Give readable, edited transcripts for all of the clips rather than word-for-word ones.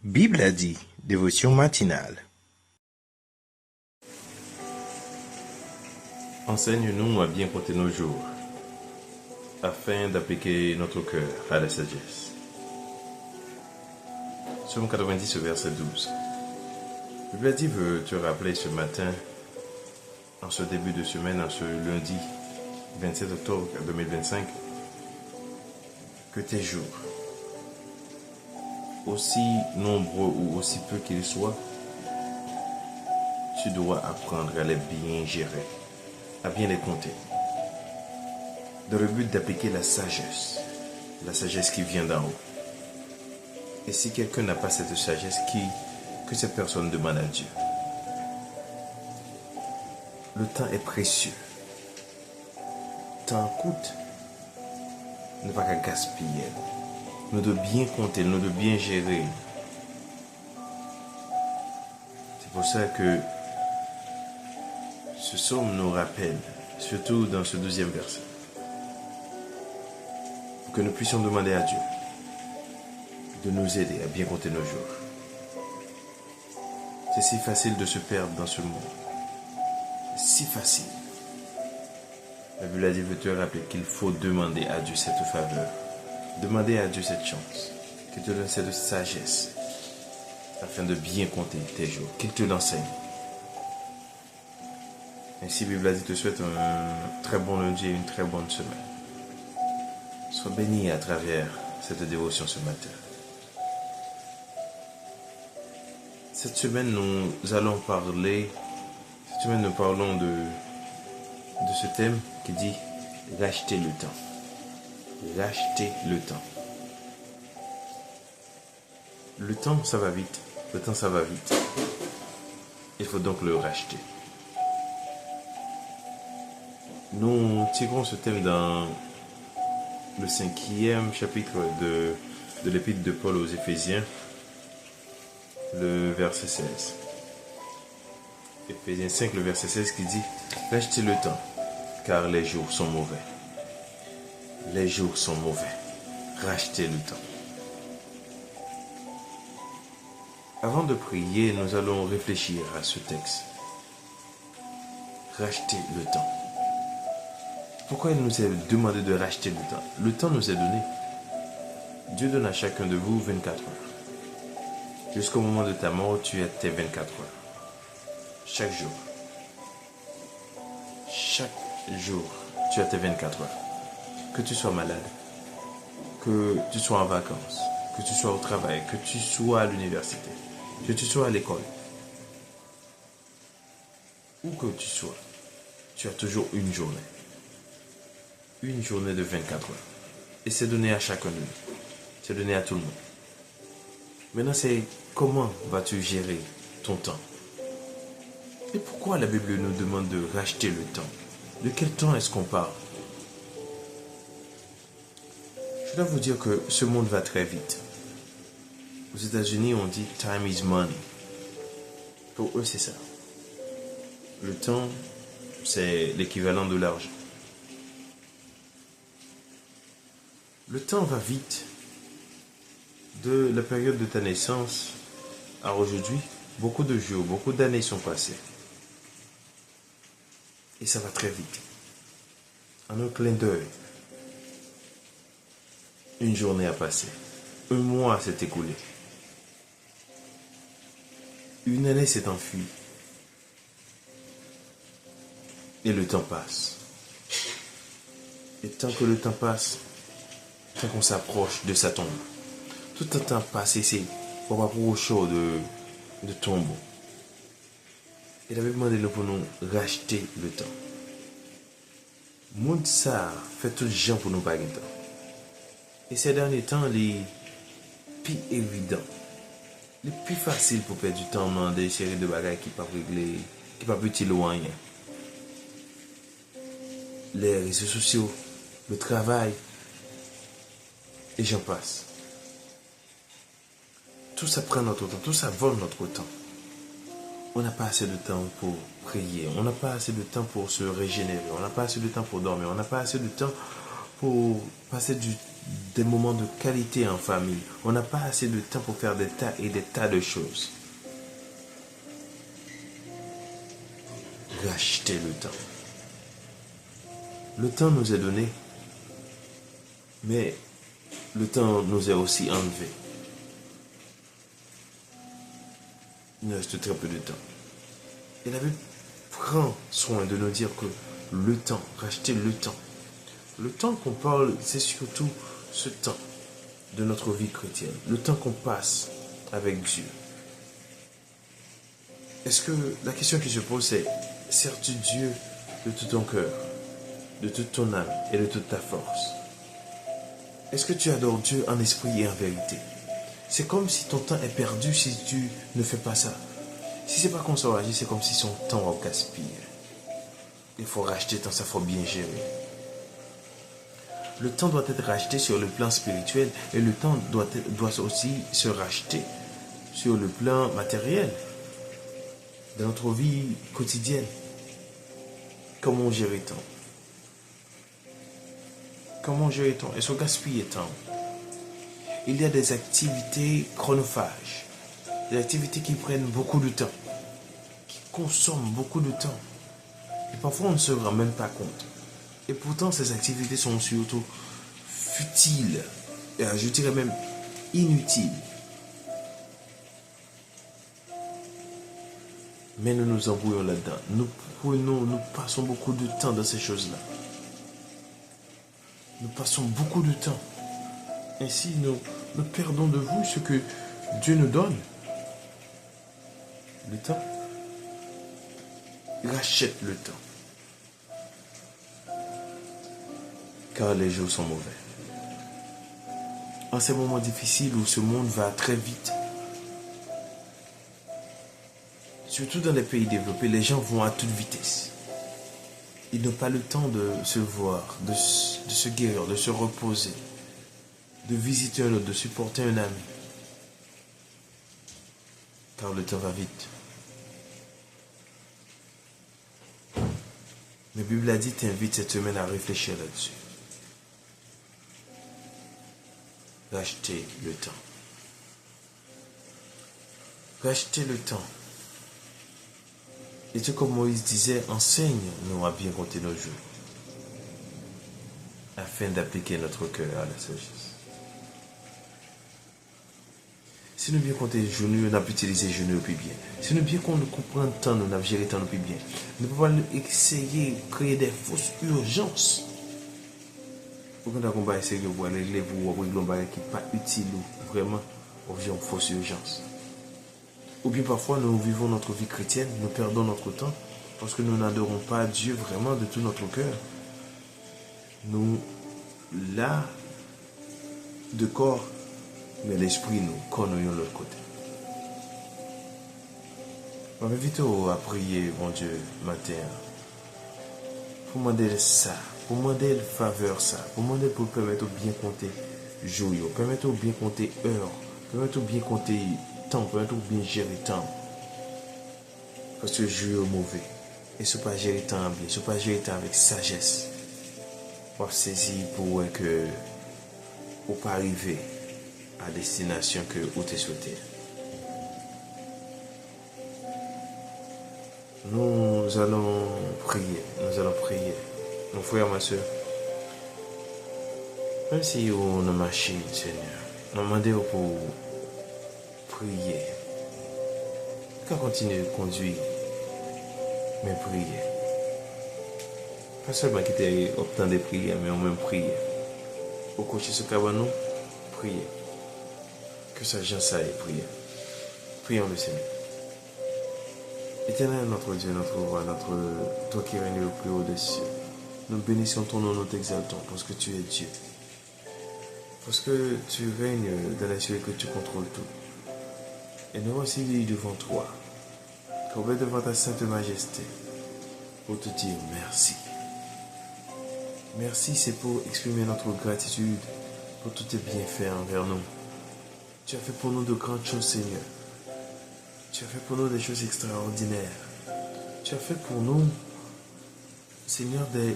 Bible a dit, dévotion matinale. Enseigne-nous à bien compter nos jours, afin d'appliquer notre cœur à la sagesse. Psaume 90, verset 12. La Bible a dit veut te rappeler ce matin, en ce début de semaine, en ce lundi 27 octobre 2025, que tes jours, aussi nombreux ou aussi peu qu'ils soient, tu dois apprendre à les bien gérer, à bien les compter, dans le but d'appliquer la sagesse qui vient d'en haut. Et si quelqu'un n'a pas cette sagesse, que cette personne demande à Dieu. Le temps est précieux. Temps coûte. Ne pas qu'à gaspiller. Nous devons bien compter, nous devons bien gérer. C'est pour ça que ce psaume nous rappelle, surtout dans ce 12e verset, pour que nous puissions demander à Dieu de nous aider à bien compter nos jours. C'est si facile de se perdre dans ce monde. Si facile. La Bible a dit, veut te rappeler qu'il faut demander à Dieu cette faveur. Demander à Dieu cette chance. Qu'il te donne cette sagesse. Afin de bien compter tes jours. Qu'il te l'enseigne. Ainsi, la Bible a dit, te souhaite un très bon lundi et une très bonne semaine. Sois béni à travers cette dévotion ce matin. Cette semaine, nous parlons de ce thème qui dit racheter le temps. Racheter le temps. Le temps, ça va vite. Le temps, ça va vite. Il faut donc le racheter. Nous tirons ce thème dans le 5e chapitre de l'épître de Paul aux Éphésiens, le verset 16. Éphésiens 5, le verset 16 qui dit « Rachetez le temps, car les jours sont mauvais. » Les jours sont mauvais. Rachetez le temps. Avant de prier, nous allons réfléchir à ce texte. Racheter le temps. Pourquoi il nous est demandé de racheter le temps? Le temps nous est donné. Dieu donne à chacun de vous 24 heures. Jusqu'au moment de ta mort, tu as tes 24 heures. Chaque jour. Chaque jour, tu as tes 24 heures. Que tu sois malade, que tu sois en vacances, que tu sois au travail, que tu sois à l'université, que tu sois à l'école, où que tu sois, tu as toujours une journée. Une journée de 24 heures. Et c'est donné à chacun de nous. C'est donné à tout le monde. Maintenant, c'est comment vas-tu gérer ton temps? Et pourquoi la Bible nous demande de racheter le temps? De quel temps est-ce qu'on parle? Je dois vous dire que ce monde va très vite. Aux États-Unis, on dit « time is money ». Pour eux, c'est ça. Le temps, c'est l'équivalent de l'argent. Le temps va vite. De la période de ta naissance à aujourd'hui, beaucoup de jours, beaucoup d'années sont passées. Et ça va très vite. En un clin d'œil, une journée a passé. Un mois s'est écoulé. Une année s'est enfuie. Et le temps passe. Et tant que le temps passe, tant qu'on s'approche de sa tombe, tout le temps passé, c'est pour rapprocher de tombeau. Et la Bible demande pour nous racheter le temps. Monde ça fait tout gens pour nous pas de temps. Et ces derniers temps, les plus évidents, les plus faciles pour perdre du temps dans des séries de bagages qui ne sont pas réglés, qui ne sont pas utiles ou rien. Les réseaux sociaux, le travail, et j'en passe. Tout ça prend notre temps, tout ça vole notre temps. On n'a pas assez de temps pour prier, on n'a pas assez de temps pour se régénérer, on n'a pas assez de temps pour dormir, on n'a pas assez de temps pour passer du des moments de qualité en famille. On n'a pas assez de temps pour faire des tas et des tas de choses. Rachetez le temps. Le temps nous est donné, mais le temps nous est aussi enlevé. Il nous reste très peu de temps. Et la Bible prend soin de nous dire que le temps, racheter le temps. Le temps qu'on parle, c'est surtout ce temps de notre vie chrétienne. Le temps qu'on passe avec Dieu. Est-ce que la question qui se pose c'est, sers-tu Dieu de tout ton cœur, de toute ton âme et de toute ta force? Est-ce que tu adores Dieu en esprit et en vérité? C'est comme si ton temps est perdu si tu ne fais pas ça. Si c'est pas qu'on s'en agit, c'est comme si son temps va gaspiller. Il faut racheter le temps, ça faut bien gérer. Le temps doit être racheté sur le plan spirituel et le temps doit aussi se racheter sur le plan matériel. Dans notre vie quotidienne. Comment gérer le temps? Comment gérer le temps? Est-ce qu'on gaspille le temps? Il y a des activités chronophages, des activités qui prennent beaucoup de temps, qui consomment beaucoup de temps. Et parfois on ne se rend même pas compte. Et pourtant ces activités sont surtout futiles, et je dirais même inutiles. Mais nous nous embrouillons là-dedans. Nous passons beaucoup de temps dans ces choses-là. Nous passons beaucoup de temps. Ainsi, nous perdons de vue ce que Dieu nous donne. Le temps. Rachète le temps. Car les jours sont mauvais. En ces moments difficiles où ce monde va très vite, surtout dans les pays développés, les gens vont à toute vitesse. Ils n'ont pas le temps de se voir, de se guérir, de se reposer, de visiter un autre, de supporter un ami. Car le temps va vite. La Bible a dit, t'invite cette semaine à réfléchir là-dessus. Rachetez le temps. Rachetez le temps. Et tout comme Moïse disait, enseigne-nous à bien compter nos jours, afin d'appliquer notre cœur à la sagesse. Si nous bien compter les journées, nous n'avons pas utilisé les journées au plus bien. Si nous bien qu'on comprend le temps, nous n'avons géré le temps au plus bien. Nous pouvons essayer de créer des fausses urgences. Pour que nous avons essayé de voir les élèves ou les gens qui ne sont pas utiles ou vraiment objet une fausse urgence. Ou bien parfois nous vivons notre vie chrétienne, nous perdons notre temps parce que nous n'adorons pas Dieu vraiment de tout notre cœur. Nous, là, de corps, mais l'esprit nous connaissons de l'autre côté. On m'invite à prier, mon Dieu, matin, pour demander ça, pour demander la faveur, ça, pour demander pour permettre de bien compter jours, permettre de bien compter heures, permettre de bien compter temps, permettre de bien gérer le temps. Parce que le jeu est mauvais. Et ce n'est pas gérer le temps bien, ce n'est pas gérer le temps avec sagesse. On va saisir pour que on pas arriver à destination que vous te souhaitez. Nous allons prier, mon frère, ma soeur. Même si on a marché, Seigneur, on m'a demandé pour prier. Qu'on continue de conduire, mais prier. Pas seulement qui était obtenant de prier, mais on même prier. Au cocher ce cabanon, prier. Que sa gens aille prier. Prions le Seigneur. Éternel, notre Dieu, notre roi, toi qui règnes le plus haut des cieux, nous bénissons ton nom, nous t'exaltons, parce que tu es Dieu. Parce que tu règnes dans les cieux et que tu contrôles tout. Et nous voici devant toi, courbés devant ta sainte majesté, pour te dire merci. Merci, c'est pour exprimer notre gratitude pour tous tes bienfaits envers nous. Tu as fait pour nous de grandes choses, Seigneur. Tu as fait pour nous des choses extraordinaires. Tu as fait pour nous, Seigneur, des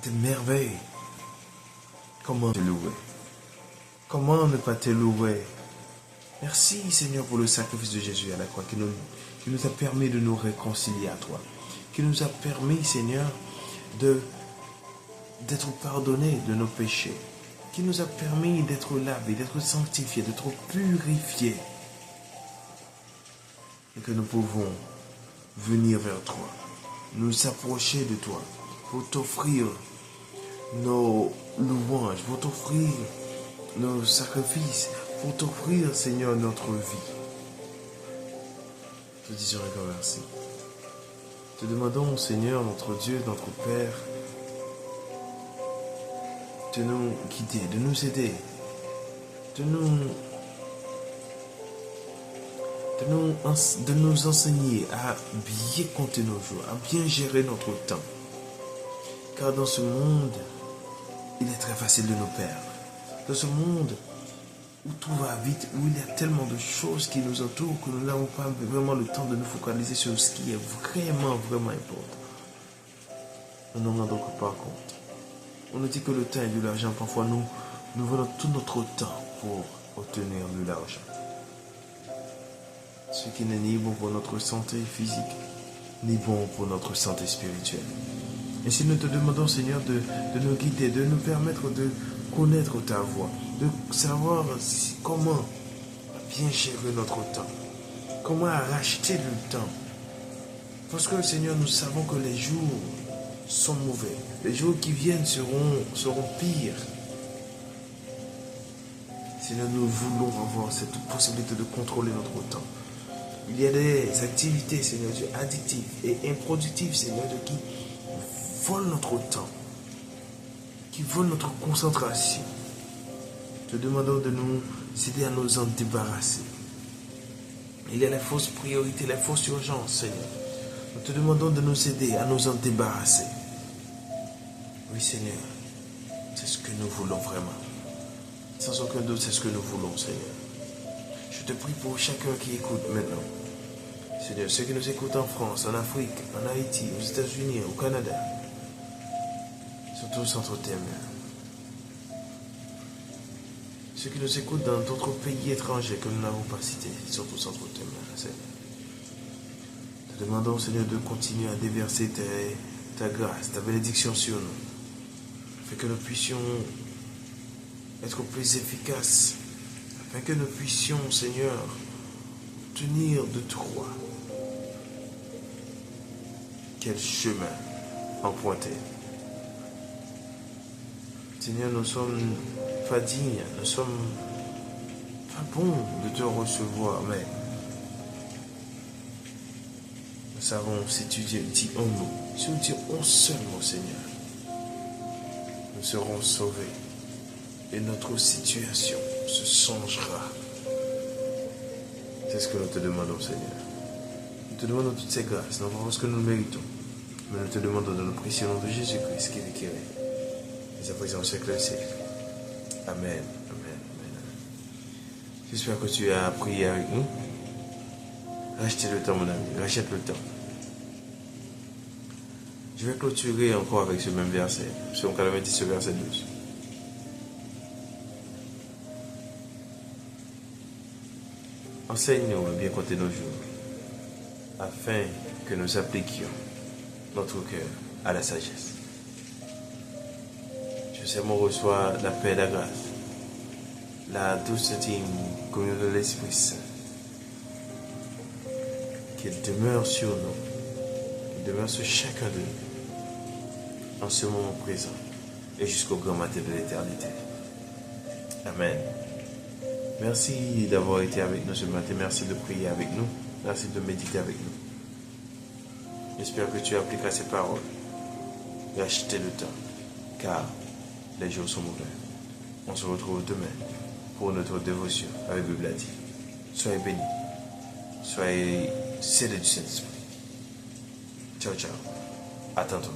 merveilles. Comment te louer? Comment ne pas te louer? Merci Seigneur pour le sacrifice de Jésus à la croix qui nous a permis de nous réconcilier à toi. Qui nous a permis Seigneur d'être pardonnés de nos péchés. Qui nous a permis d'être lavés, d'être sanctifiés, d'être purifiés. Et que nous pouvons venir vers toi, nous approcher de toi, pour t'offrir nos louanges, pour t'offrir nos sacrifices, pour t'offrir, Seigneur, notre vie. Te disons encore merci. Te demandons, Seigneur, notre Dieu, notre Père, de nous guider, de nous aider, de nous enseigner à bien compter nos jours, à bien gérer notre temps. Car dans ce monde, il est très facile de nous perdre. Dans ce monde où tout va vite, où il y a tellement de choses qui nous entourent que nous n'avons pas vraiment le temps de nous focaliser sur ce qui est vraiment, vraiment important. Nous n'en rendons pas compte. On nous dit que le temps est de l'argent. Parfois, nous vendons tout notre temps pour obtenir de l'argent. Ce qui n'est ni bon pour notre santé physique, ni bon pour notre santé spirituelle. Et si nous te demandons, Seigneur, de nous guider, de nous permettre de connaître ta voix, de savoir comment bien gérer notre temps, comment racheter le temps. Parce que, Seigneur, nous savons que les jours sont mauvais. Les jours qui viennent seront pires. Seigneur, nous voulons avoir cette possibilité de contrôler notre temps. Il y a des activités, Seigneur Dieu, addictives et improductives, Seigneur Dieu, qui volent notre temps, qui volent notre concentration. Te demandons de nous aider à nous en débarrasser. Il y a les fausses priorités, les fausses urgences, Seigneur. Nous te demandons de nous aider à nous en débarrasser. Oui, Seigneur, c'est ce que nous voulons vraiment. Sans aucun doute, c'est ce que nous voulons, Seigneur. Je te prie pour chacun qui écoute maintenant. Seigneur, ceux qui nous écoutent en France, en Afrique, en Haïti, aux États-Unis, au Canada, sont tous entre tes mains. Ceux qui nous écoutent dans d'autres pays étrangers que nous n'avons pas cités, sont tous entre tes mains, Seigneur. Te demandons, Seigneur, de continuer à déverser ta grâce, ta bénédiction sur nous, afin que nous puissions être plus efficaces, afin que nous puissions, Seigneur, tenir de toi. Quel chemin emprunter. Seigneur, nous sommes pas dignes, nous sommes pas bons de te recevoir, mais nous savons si tu dis un mot, si tu dis un seul mot, Seigneur, nous serons sauvés et notre situation se changera. C'est ce que nous te demandons, Seigneur. Nous te demandons toutes ces grâces, non pas parce que nous le méritons, mais nous te demandons dans le précieux nom de Jésus-Christ qui est guéri. Et à présent au siècle des siècles. Amen. Amen. Amen. J'espère que tu as prié avec nous. Rachetez le temps, mon ami. Rachète le temps. Je vais clôturer encore avec ce même verset. Psaume 90, verset 12. Enseigne-nous à bien compter nos jours, afin que nous appliquions notre cœur à la sagesse. Je sais, mon reçoit la paix et la grâce, la douce intime communion de l'Esprit Saint, qu'il demeure sur nous, qu'il demeure sur chacun de nous, en ce moment présent et jusqu'au grand matin de l'éternité. Amen. Merci d'avoir été avec nous ce matin. Merci de prier avec nous. Merci de méditer avec nous. J'espère que tu appliqueras ces paroles. Rachetez le temps, car les jours sont mauvais. On se retrouve demain pour notre dévotion avec Bible. Soyez bénis. Soyez scellés du Saint-Esprit. Ciao, ciao. À tantôt.